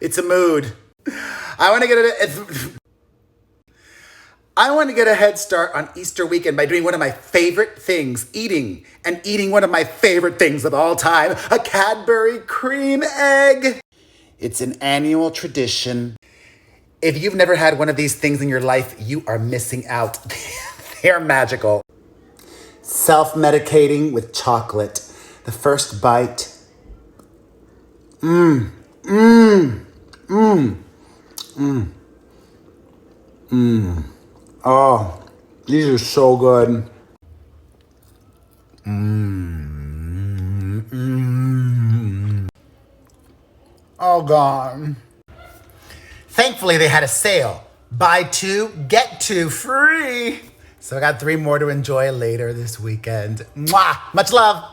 It's a mood. I want to get a head start on Easter weekend by doing one of my favorite things, eating one of my favorite things of all time, a Cadbury cream egg. It's an annual tradition. If you've never had one of these things in your life, you are missing out. They're magical. Self-medicating with chocolate. The first bite. Oh, these are so good. Oh, God. Thankfully, they had a sale. Buy two, get two free. So I got 3 more to enjoy later this weekend. Mwah! Much love.